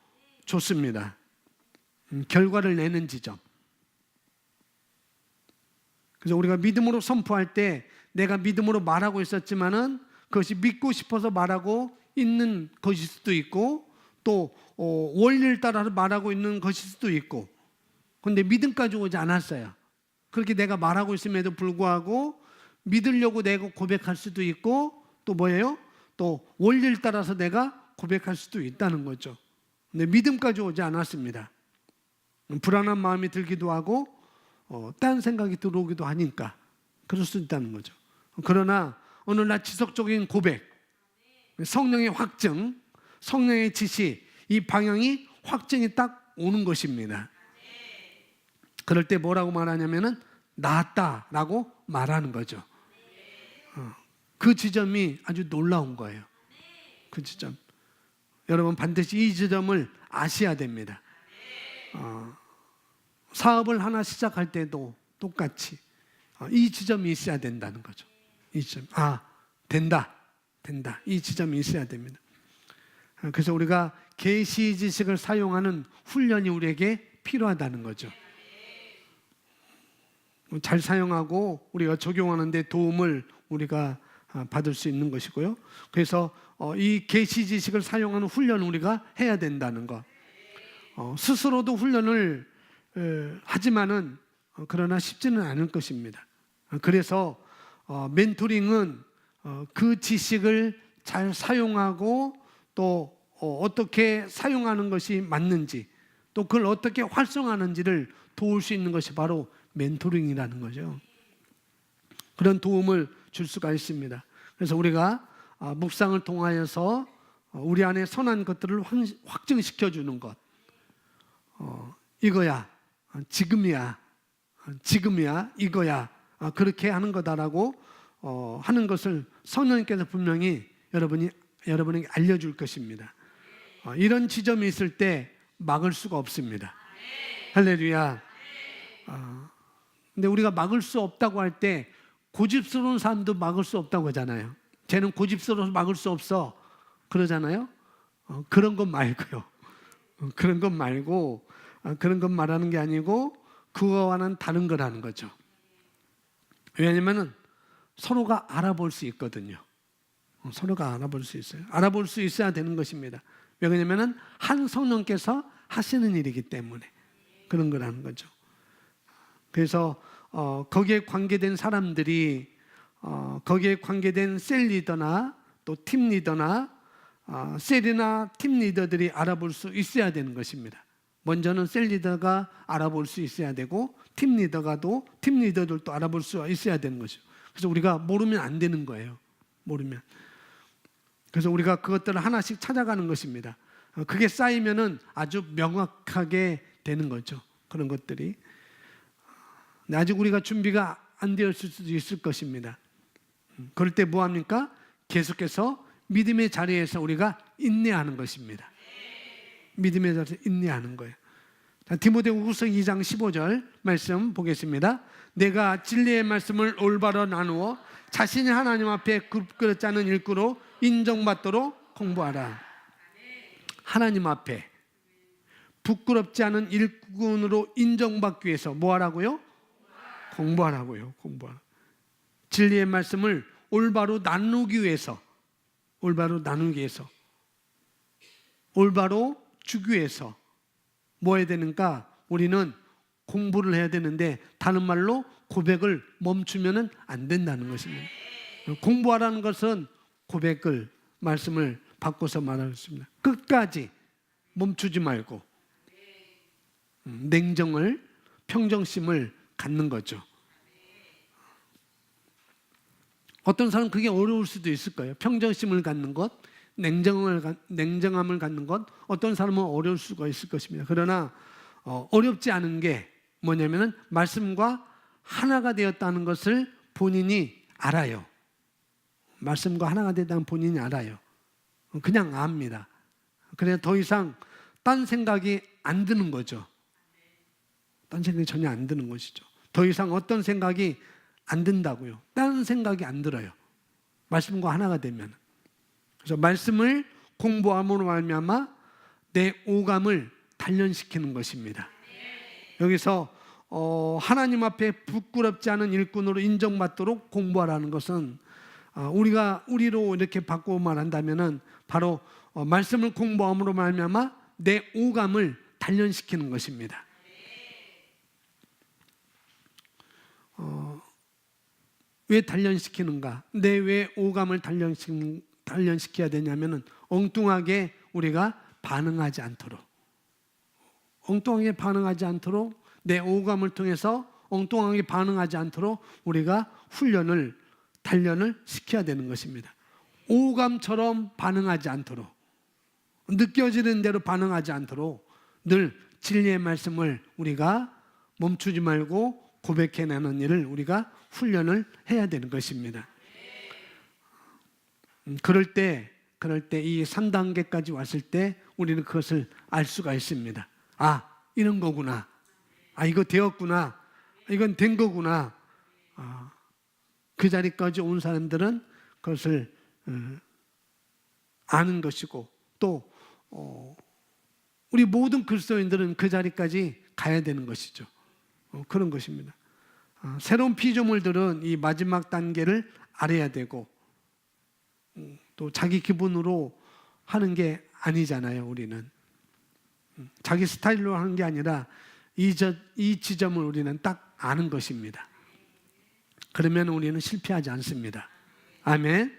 A: 좋습니다. 결과를 내는 지점. 그래서 우리가 믿음으로 선포할 때 내가 믿음으로 말하고 있었지만은 그것이 믿고 싶어서 말하고 있는 것일 수도 있고, 또 원리를 따라서 말하고 있는 것일 수도 있고, 그런데 믿음까지 오지 않았어요. 그렇게 내가 말하고 있음에도 불구하고 믿으려고 내가 고백할 수도 있고, 또 뭐예요? 또 원리를 따라서 내가 고백할 수도 있다는 거죠. 근데 믿음까지 오지 않았습니다. 불안한 마음이 들기도 하고 딴 생각이 들어오기도 하니까 그럴 수 있다는 거죠. 그러나 오늘날 지속적인 고백, 성령의 확증, 성령의 지시, 이 방향이 확증이 딱 오는 것입니다. 그럴 때 뭐라고 말하냐면은 나았다라고 말하는 거죠. 그 지점이 아주 놀라운 거예요. 그 지점. 여러분 반드시 이 지점을 아셔야 됩니다. 사업을 하나 시작할 때도 똑같이 이 지점이 있어야 된다는 거죠. 이 지점. 된다. 이 지점이 있어야 됩니다. 그래서 우리가 계시 지식을 사용하는 훈련이 우리에게 필요하다는 거죠. 잘 사용하고 우리가 적용하는 데 도움을 우리가 받을 수 있는 것이고요. 그래서 이 계시 지식을 사용하는 훈련을 우리가 해야 된다는 것. 스스로도 훈련을 하지만은 그러나 쉽지는 않을 것입니다. 그래서 멘토링은 그 지식을 잘 사용하고 또 어떻게 사용하는 것이 맞는지, 또 그걸 어떻게 활성화하는지를 도울 수 있는 것이 바로 멘토링이라는 거죠. 그런 도움을 줄 수가 있습니다. 그래서 우리가 묵상을 통하여서 우리 안에 선한 것들을 확증시켜 주는 것, 이거야, 지금이야, 이거야, 그렇게 하는 거다라고 하는 것을 성령님께서 분명히 여러분에게 알려줄 것입니다. 이런 지점이 있을 때 막을 수가 없습니다. 할렐루야. 근데 우리가 막을 수 없다고 할 때 고집스러운 사람도 막을 수 없다고 하잖아요. 쟤는 고집스러워서 막을 수 없어 그러잖아요. 그런 것 말고요. 그런 것 말고 그런 것 말하는 게 아니고 그거와는 다른 거라는 거죠. 왜냐하면 서로가 알아볼 수 있거든요. 서로가 알아볼 수 있어요. 알아볼 수 있어야 되는 것입니다. 왜냐하면 한 성령께서 하시는 일이기 때문에 그런 거라는 거죠. 그래서 거기에 관계된 사람들이 거기에 관계된 셀 리더나 또 팀 리더나 셀이나 팀 리더들이 알아볼 수 있어야 되는 것입니다. 먼저는 셀 리더가 알아볼 수 있어야 되고 팀 리더들도 알아볼 수 있어야 되는 것이죠. 그래서 우리가 모르면 안 되는 거예요. 모르면. 그래서 우리가 그것들을 하나씩 찾아가는 것입니다. 그게 쌓이면은 아주 명확하게 되는 거죠. 그런 것들이. 아직 우리가 준비가 안 되었을 수도 있을 것입니다. 그럴 때 뭐 합니까? 계속해서 믿음의 자리에서 우리가 인내하는 것입니다. 믿음의 자리에서 인내하는 거예요. 디모데후서 2장 15절 말씀 보겠습니다. 내가 진리의 말씀을 올바로 나누어 자신이 하나님 앞에 부끄럽지 않은 일꾼으로 인정받도록 공부하라. 하나님 앞에 부끄럽지 않은 일꾼으로 인정받기 위해서 뭐 하라고요? 공부하라고요. 공부하라. 진리의 말씀을 올바로 나누기 위해서, 올바로 주기 위해서 뭐 해야 되는가? 우리는 공부를 해야 되는데 다른 말로 고백을 멈추면 안 된다는 것입니다. 공부하라는 것은 고백을, 말씀을 바꿔서 말하겠습니다. 끝까지 멈추지 말고 냉정을, 평정심을 갖는 거죠. 어떤 사람은 그게 어려울 수도 있을 거예요. 평정심을 갖는 것, 냉정함을 갖는 것, 어떤 사람은 어려울 수가 있을 것입니다. 그러나 어렵지 않은 게 뭐냐면은 말씀과 하나가 되었다는 것을 본인이 알아요. 말씀과 하나가 되었다는 본인이 알아요. 그냥 압니다. 그래서 더 이상 딴 생각이 안 드는 거죠. 딴 생각이 전혀 안 드는 것이죠. 더 이상 어떤 생각이 안 든다고요. 다른 생각이 안 들어요. 말씀과 하나가 되면. 그래서 말씀을 공부함으로 말미암아 내 오감을 단련시키는 것입니다. 여기서 하나님 앞에 부끄럽지 않은 일꾼으로 인정받도록 공부하라는 것은 우리로 이렇게 바꾸어 말한다면은 바로 말씀을 공부함으로 말미암아 내 오감을 단련시키는 것입니다. 왜 단련시키는가? 왜 오감을 단련시켜야 되냐면은 엉뚱하게 우리가 반응하지 않도록, 내 오감을 통해서 엉뚱하게 반응하지 않도록 우리가 단련을 시켜야 되는 것입니다. 오감처럼 반응하지 않도록, 느껴지는 대로 반응하지 않도록 늘 진리의 말씀을 우리가 멈추지 말고 고백해내는 일을 우리가 훈련을 해야 되는 것입니다. 그럴 때 이 3단계까지 왔을 때 우리는 그것을 알 수가 있습니다. 이런 거구나. 이거 되었구나. 이건 된 거구나. 그 자리까지 온 사람들은 그것을 아는 것이고 또 우리 모든 그리스도인들은 그 자리까지 가야 되는 것이죠. 그런 것입니다. 새로운 피조물들은 이 마지막 단계를 알아야 되고 또 자기 기분으로 하는 게 아니잖아요. 우리는 자기 스타일로 하는 게 아니라 이 지점을 우리는 딱 아는 것입니다. 그러면 우리는 실패하지 않습니다. 아멘.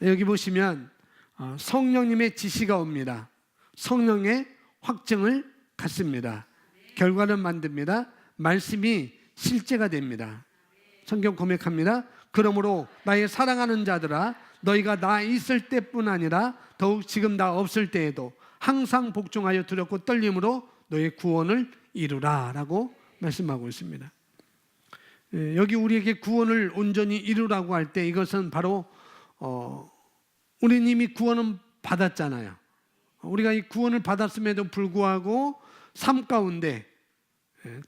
A: 여기 보시면 성령님의 지시가 옵니다. 성령의 확증을 갖습니다. 결과를 만듭니다. 말씀이 실제가 됩니다. 성경 고백합니다. 그러므로 나의 사랑하는 자들아, 너희가 나 있을 때뿐 아니라 더욱 지금 나 없을 때에도 항상 복종하여 두렵고 떨림으로 너의 구원을 이루라 라고 말씀하고 있습니다. 여기 우리에게 구원을 온전히 이루라고 할 때 이것은 바로 우리는 이미 구원은 받았잖아요. 우리가 이 구원을 받았음에도 불구하고 삶 가운데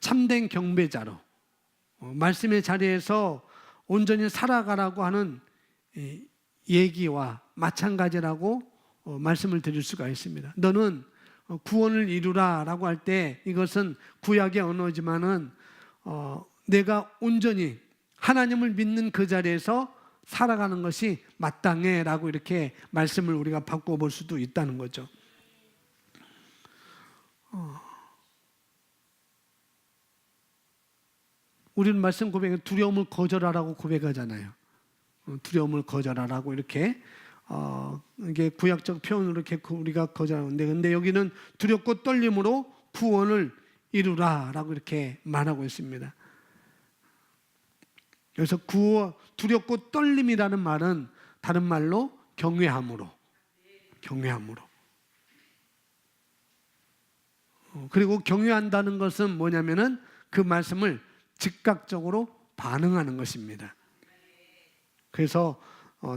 A: 참된 경배자로 말씀의 자리에서 온전히 살아가라고 하는 얘기와 마찬가지라고 말씀을 드릴 수가 있습니다. 너는 구원을 이루라 라고 할 때 이것은 구약의 언어지만은 내가 온전히 하나님을 믿는 그 자리에서 살아가는 것이 마땅해 라고 이렇게 말씀을 우리가 바꿔볼 수도 있다는 거죠. 우리는 말씀 고백에 두려움을 거절하라고 고백하잖아요. 두려움을 거절하라고 이렇게 이게 구약적 표현으로 이렇게 우리가 거절하는데, 근데 여기는 두렵고 떨림으로 구원을 이루라라고 이렇게 말하고 있습니다. 그래서 두렵고 떨림이라는 말은 다른 말로 경외함으로. 그리고 경외한다는 것은 뭐냐면은 그 말씀을 즉각적으로 반응하는 것입니다. 그래서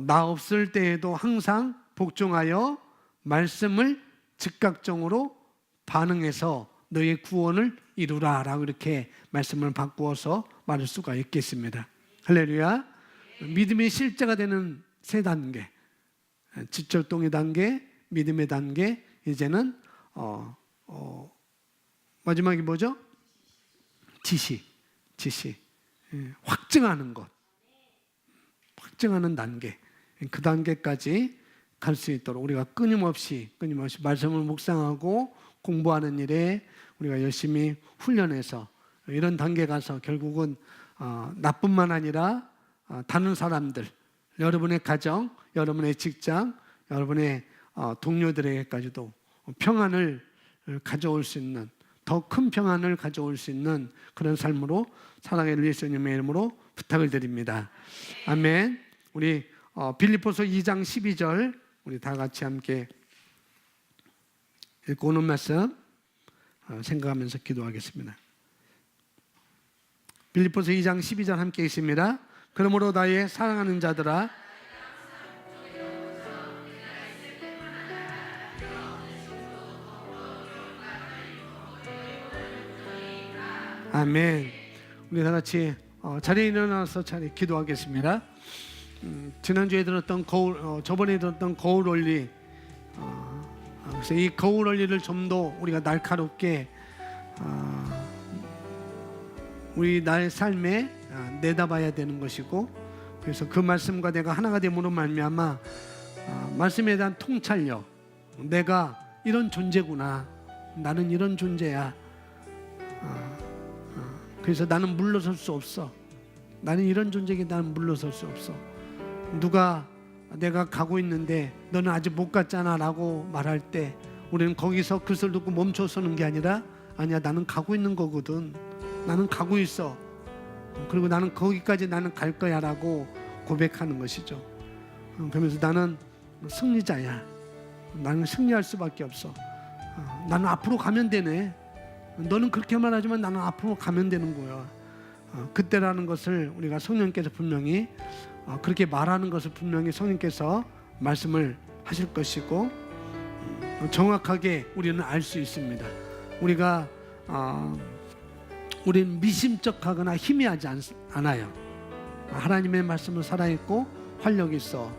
A: 나 없을 때에도 항상 복종하여 말씀을 즉각적으로 반응해서 너의 구원을 이루라 라고 이렇게 말씀을 바꾸어서 말할 수가 있겠습니다. 할렐루야. 믿음의 실제가 되는 세 단계, 지절동의 단계, 믿음의 단계, 이제는 마지막이 뭐죠? 지시, 확증하는 것, 확증하는 단계, 그 단계까지 갈 수 있도록 우리가 끊임없이 말씀을 묵상하고 공부하는 일에 우리가 열심히 훈련해서 이런 단계 가서 결국은 나뿐만 아니라 다른 사람들, 여러분의 가정, 여러분의 직장, 여러분의 동료들에게까지도 평안을 가져올 수 있는, 더 큰 평안을 가져올 수 있는 그런 삶으로 사랑하는 예수님의 이름으로 부탁을 드립니다. 아멘. 우리 빌립보서 2장 12절 우리 다 같이 함께 읽고 오는 말씀 생각하면서 기도하겠습니다. 빌립보서 2장 12절 함께 있습니다. 그러므로 나의 사랑하는 자들아, 아멘. 우리 다 같이 자리에 일어나서 기도하겠습니다. 지난주에 들었던 저번에 들었던 거울 원리, 그래서 이 거울 원리를 좀 더 우리가 날카롭게 우리 나의 삶에 내다봐야 되는 것이고, 그래서 그 말씀과 내가 하나가 됨으로 말미암아 말씀에 대한 통찰력, 내가 이런 존재구나, 나는 이런 존재야, 그래서 나는 물러설 수 없어, 나는 이런 존재이기 나는 물러설 수 없어. 누가 내가 가고 있는데 너는 아직 못 갔잖아 라고 말할 때 우리는 거기서 그 소리 듣고 멈춰서는 게 아니라, 아니야, 나는 가고 있는 거거든, 나는 가고 있어, 그리고 나는 거기까지 나는 갈 거야 라고 고백하는 것이죠. 그러면서 나는 승리자야, 나는 승리할 수밖에 없어, 나는 앞으로 가면 되네, 너는 그렇게 말하지만 나는 앞으로 가면 되는 거야. 그때라는 것을 우리가 성령께서 분명히 그렇게 말하는 것을 분명히 성령께서 말씀을 하실 것이고, 정확하게 우리는 알 수 있습니다. 우리는 미심쩍하거나 희미하지 않아요. 하나님의 말씀은 살아있고 활력이 있어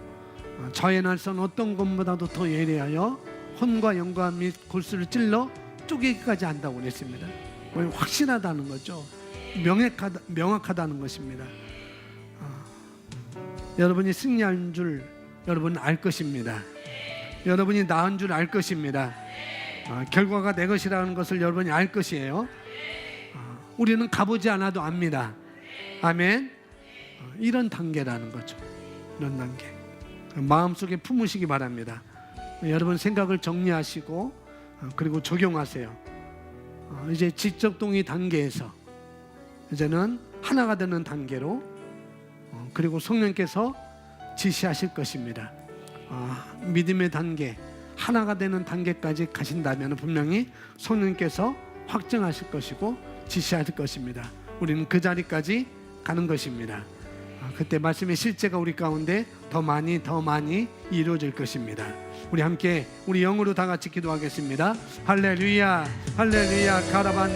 A: 저의 날선 어떤 것보다도 더 예리하여 혼과 영과 및 골수를 찔러 쪼개기까지 한다고 그랬습니다. 확신하다는 거죠. 명확하다는 것입니다. 여러분이 승리한 줄 여러분은 알 것입니다. 여러분이 나은 줄 알 것입니다. 결과가 내 것이라는 것을 여러분이 알 것이에요. 우리는 가보지 않아도 압니다. 아멘. 이런 단계라는 거죠. 이런 단계. 마음속에 품으시기 바랍니다. 여러분 생각을 정리하시고 그리고 적용하세요. 이제 지적동의 단계에서 이제는 하나가 되는 단계로, 그리고 성령께서 지시하실 것입니다. 믿음의 단계, 하나가 되는 단계까지 가신다면 분명히 성령께서 확증하실 것이고 지시하실 것입니다. 우리는 그 자리까지 가는 것입니다. 그때 말씀의 실제가 우리 가운데 더 많이 이루어질 것입니다. 우리 함께 우리 영으로 다 같이 기도하겠습니다. 할렐루야, 할렐루야, 가라반.